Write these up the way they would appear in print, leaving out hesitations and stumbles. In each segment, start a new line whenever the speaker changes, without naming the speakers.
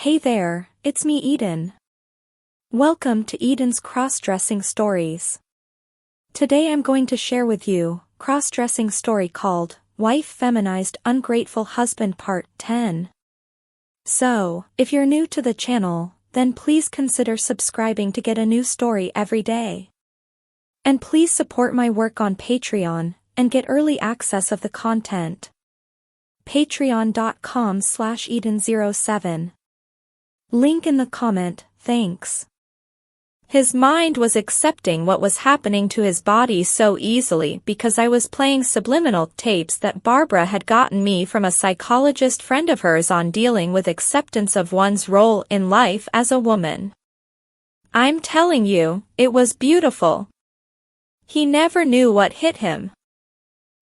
Hey there, it's me Eden. Welcome to Eden's Crossdressing Stories. Today I'm going to share with you a crossdressing story called Wife Feminized Ungrateful Husband Part-10. So, if you're new to the channel, then please consider subscribing to get a new story every day. And please support my work on Patreon and get early access of the content. Patreon.com/Eden07. Link in the comment, thanks. His mind was accepting what was happening to his body so easily because I was playing subliminal tapes that Barbara had gotten me from a psychologist friend of hers on dealing with acceptance of one's role in life as a woman. I'm telling you, it was beautiful. He never knew what hit him.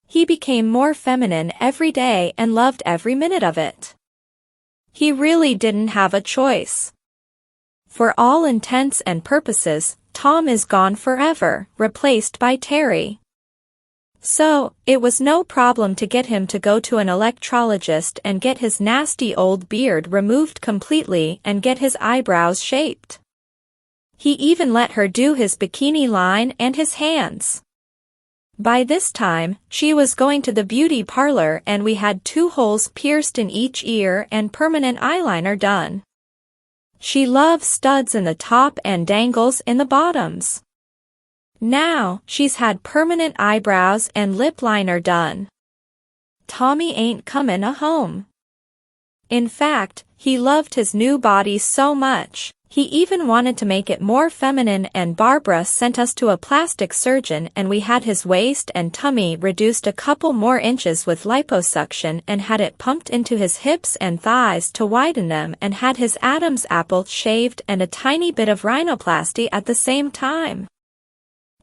He became more feminine every day and loved every minute of it. He really didn't have a choice. For all intents and purposes, Tom is gone forever, replaced by Terry. So, it was no problem to get him to go to an electrologist and get his nasty old beard removed completely and get his eyebrows shaped. He even let her do his bikini line and his hands. By this time, she was going to the beauty parlor and we had 2 holes pierced in each ear and permanent eyeliner done. She loves studs in the top and dangles in the bottoms. Now, she's had permanent eyebrows and lip liner done. Tommy ain't comin' home. In fact, he loved his new body so much, he even wanted to make it more feminine, and Barbara sent us to a plastic surgeon and we had his waist and tummy reduced a couple more inches with liposuction and had it pumped into his hips and thighs to widen them and had his Adam's apple shaved and a tiny bit of rhinoplasty at the same time.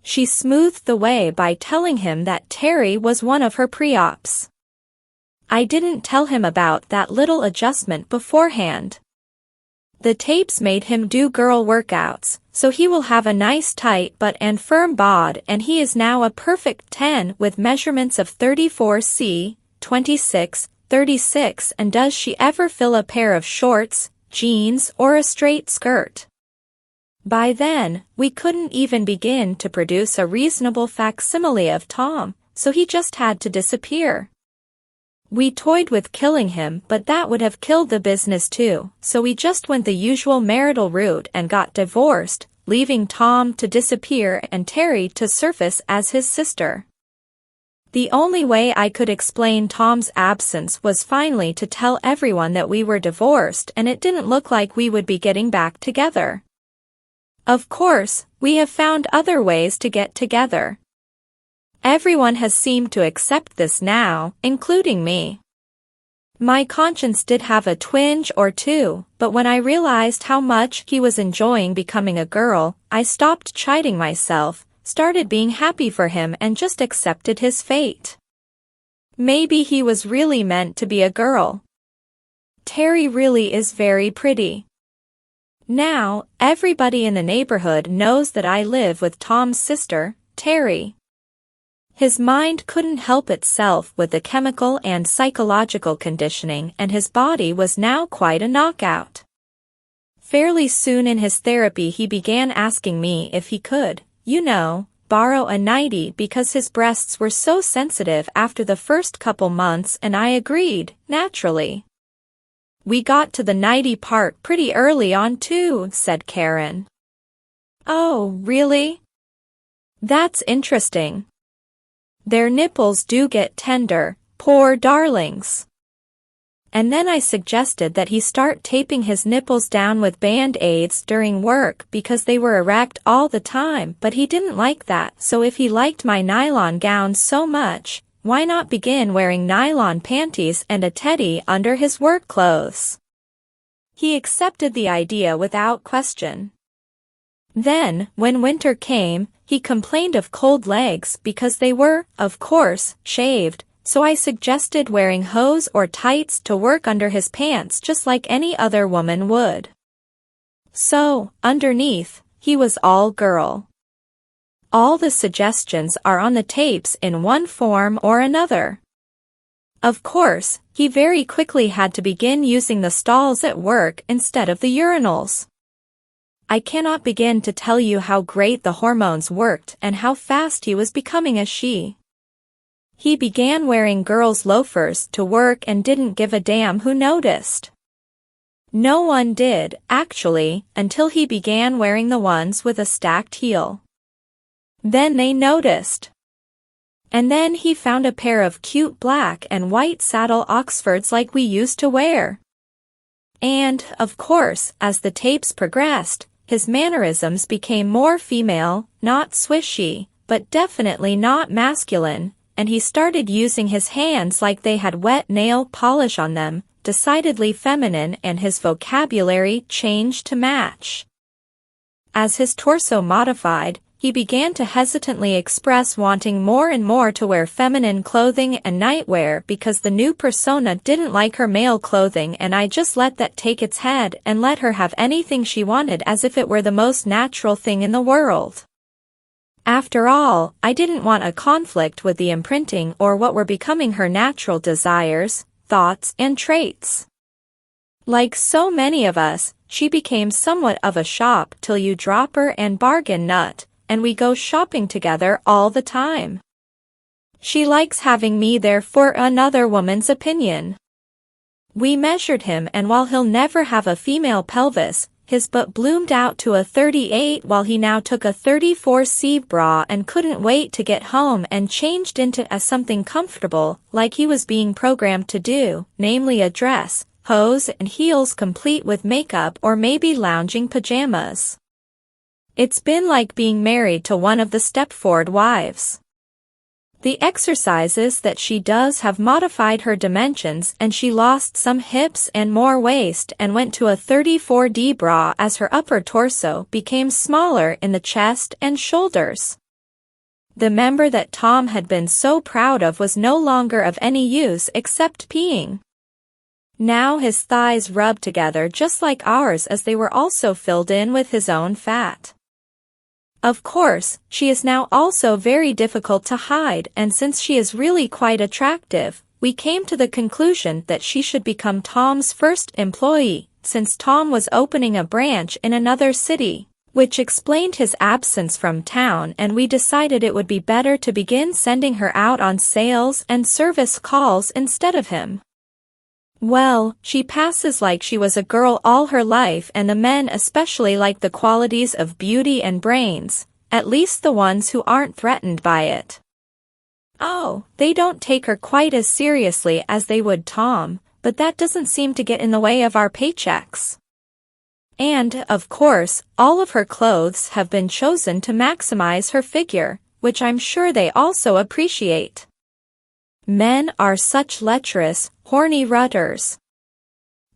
She smoothed the way by telling him that Terry was one of her pre-ops. I didn't tell him about that little adjustment beforehand. The tapes made him do girl workouts, so he will have a nice tight butt and firm bod, and he is now a perfect 10 with measurements of 34C, 26, 36, and does she ever fill a pair of shorts, jeans, or a straight skirt? By then, we couldn't even begin to produce a reasonable facsimile of Tom, so he just had to disappear. We toyed with killing him, but that would have killed the business too, so we just went the usual marital route and got divorced, leaving Tom to disappear and Terry to surface as his sister. The only way I could explain Tom's absence was finally to tell everyone that we were divorced and it didn't look like we would be getting back together. Of course, we have found other ways to get together. Everyone has seemed to accept this now, including me. My conscience did have a twinge or two, but when I realized how much he was enjoying becoming a girl, I stopped chiding myself, started being happy for him and just accepted his fate. Maybe he was really meant to be a girl. Terry really is very pretty. Now, everybody in the neighborhood knows that I live with Tom's sister, Terry. His mind couldn't help itself with the chemical and psychological conditioning, and his body was now quite a knockout. Fairly soon in his therapy he began asking me if he could, borrow a nightie because his breasts were so sensitive after the first couple months, and I agreed, naturally. We got to the nightie part pretty early on too, said Karen. Oh, really? That's interesting. Their nipples do get tender, poor darlings. And then I suggested that he start taping his nipples down with band-aids during work because they were erect all the time, but he didn't like that, so if he liked my nylon gown so much, why not begin wearing nylon panties and a teddy under his work clothes? He accepted the idea without question. Then, when winter came, he complained of cold legs because they were, of course, shaved, so I suggested wearing hose or tights to work under his pants just like any other woman would. So, underneath, he was all girl. All the suggestions are on the tapes in one form or another. Of course, he very quickly had to begin using the stalls at work instead of the urinals. I cannot begin to tell you how great the hormones worked and how fast he was becoming a she. He began wearing girls' loafers to work and didn't give a damn who noticed. No one did, actually, until he began wearing the ones with a stacked heel. Then they noticed. And then he found a pair of cute black and white saddle Oxfords like we used to wear. And, of course, as the tapes progressed, his mannerisms became more female, not swishy, but definitely not masculine, and he started using his hands like they had wet nail polish on them, decidedly feminine, and his vocabulary changed to match. As his torso modified, he began to hesitantly express wanting more and more to wear feminine clothing and nightwear because the new persona didn't like her male clothing, and I just let that take its head and let her have anything she wanted as if it were the most natural thing in the world. After all, I didn't want a conflict with the imprinting or what were becoming her natural desires, thoughts, and traits. Like so many of us, she became somewhat of a shop till you drop her and bargain nut, and we go shopping together all the time. She likes having me there for another woman's opinion. We measured him, and while he'll never have a female pelvis, his butt bloomed out to a 38 while he now took a 34C bra and couldn't wait to get home and changed into something comfortable, like he was being programmed to do, namely a dress, hose and heels complete with makeup or maybe lounging pajamas. It's been like being married to one of the Stepford wives. The exercises that she does have modified her dimensions, and she lost some hips and more waist and went to a 34D bra as her upper torso became smaller in the chest and shoulders. The member that Tom had been so proud of was no longer of any use except peeing. Now his thighs rubbed together just like ours as they were also filled in with his own fat. Of course, she is now also very difficult to hide, and since she is really quite attractive, we came to the conclusion that she should become Tom's first employee, since Tom was opening a branch in another city, which explained his absence from town, and we decided it would be better to begin sending her out on sales and service calls instead of him. Well, she passes like she was a girl all her life, and the men especially like the qualities of beauty and brains, at least the ones who aren't threatened by it. Oh, they don't take her quite as seriously as they would Tom, but that doesn't seem to get in the way of our paychecks. And, of course, all of her clothes have been chosen to maximize her figure, which I'm sure they also appreciate. Men are such lecherous, horny rudders.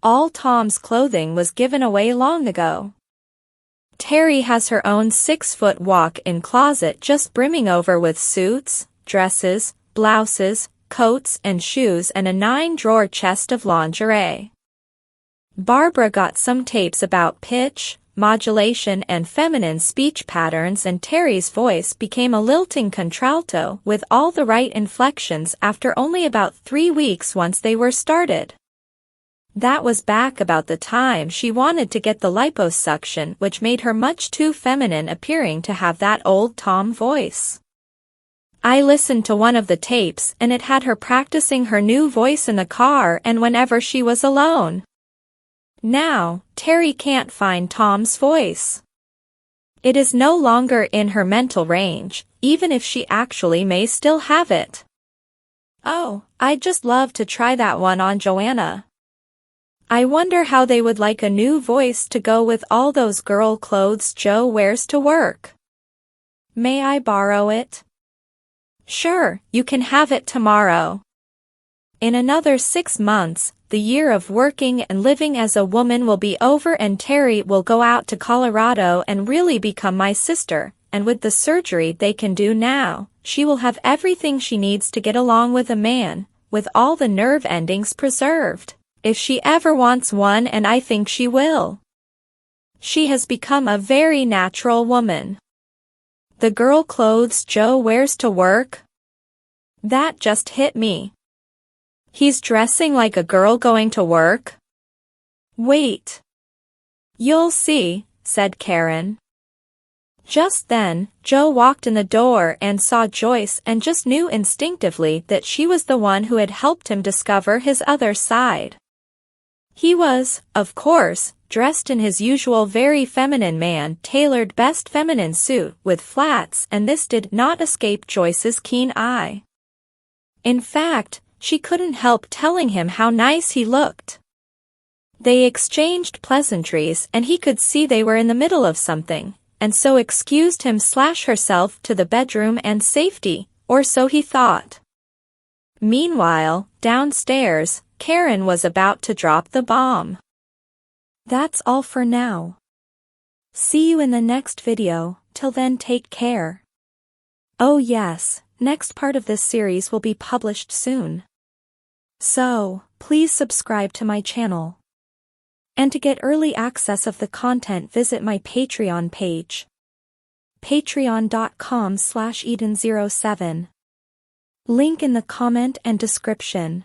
All Tom's clothing was given away long ago. Terry has her own 6-foot walk-in closet just brimming over with suits, dresses, blouses, coats and shoes, and a 9-drawer chest of lingerie. Barbara got some tapes about pitch, modulation and feminine speech patterns, and Terry's voice became a lilting contralto with all the right inflections after only about 3 weeks once they were started. That was back about the time she wanted to get the liposuction, which made her much too feminine appearing to have that old Tom voice. I listened to one of the tapes and it had her practicing her new voice in the car and whenever she was alone. Now, Terry can't find Tom's voice. It is no longer in her mental range, even if she actually may still have it. Oh, I'd just love to try that one on Joanna. I wonder how they would like a new voice to go with all those girl clothes Joe wears to work. May I borrow it? Sure, you can have it tomorrow. In another 6 months, the year of working and living as a woman will be over and Terry will go out to Colorado and really become my sister, and with the surgery they can do now, she will have everything she needs to get along with a man, with all the nerve endings preserved, if she ever wants one, and I think she will. She has become a very natural woman. The girl clothes Joe wears to work? That just hit me. He's dressing like a girl going to work? Wait. You'll see, said Karen. Just then, Joe walked in the door and saw Joyce and just knew instinctively that she was the one who had helped him discover his other side. He was, of course, dressed in his usual very feminine man-tailored best feminine suit with flats, and this did not escape Joyce's keen eye. In fact, she couldn't help telling him how nice he looked. They exchanged pleasantries and he could see they were in the middle of something, and so excused him/herself to the bedroom and safety, or so he thought. Meanwhile, downstairs, Karen was about to drop the bomb. That's all for now. See you in the next video. Till then, take care. Oh yes, next part of this series will be published soon. So, please subscribe to my channel. And to get early access of the content, visit my Patreon page. patreon.com/Eden07. Link in the comment and description.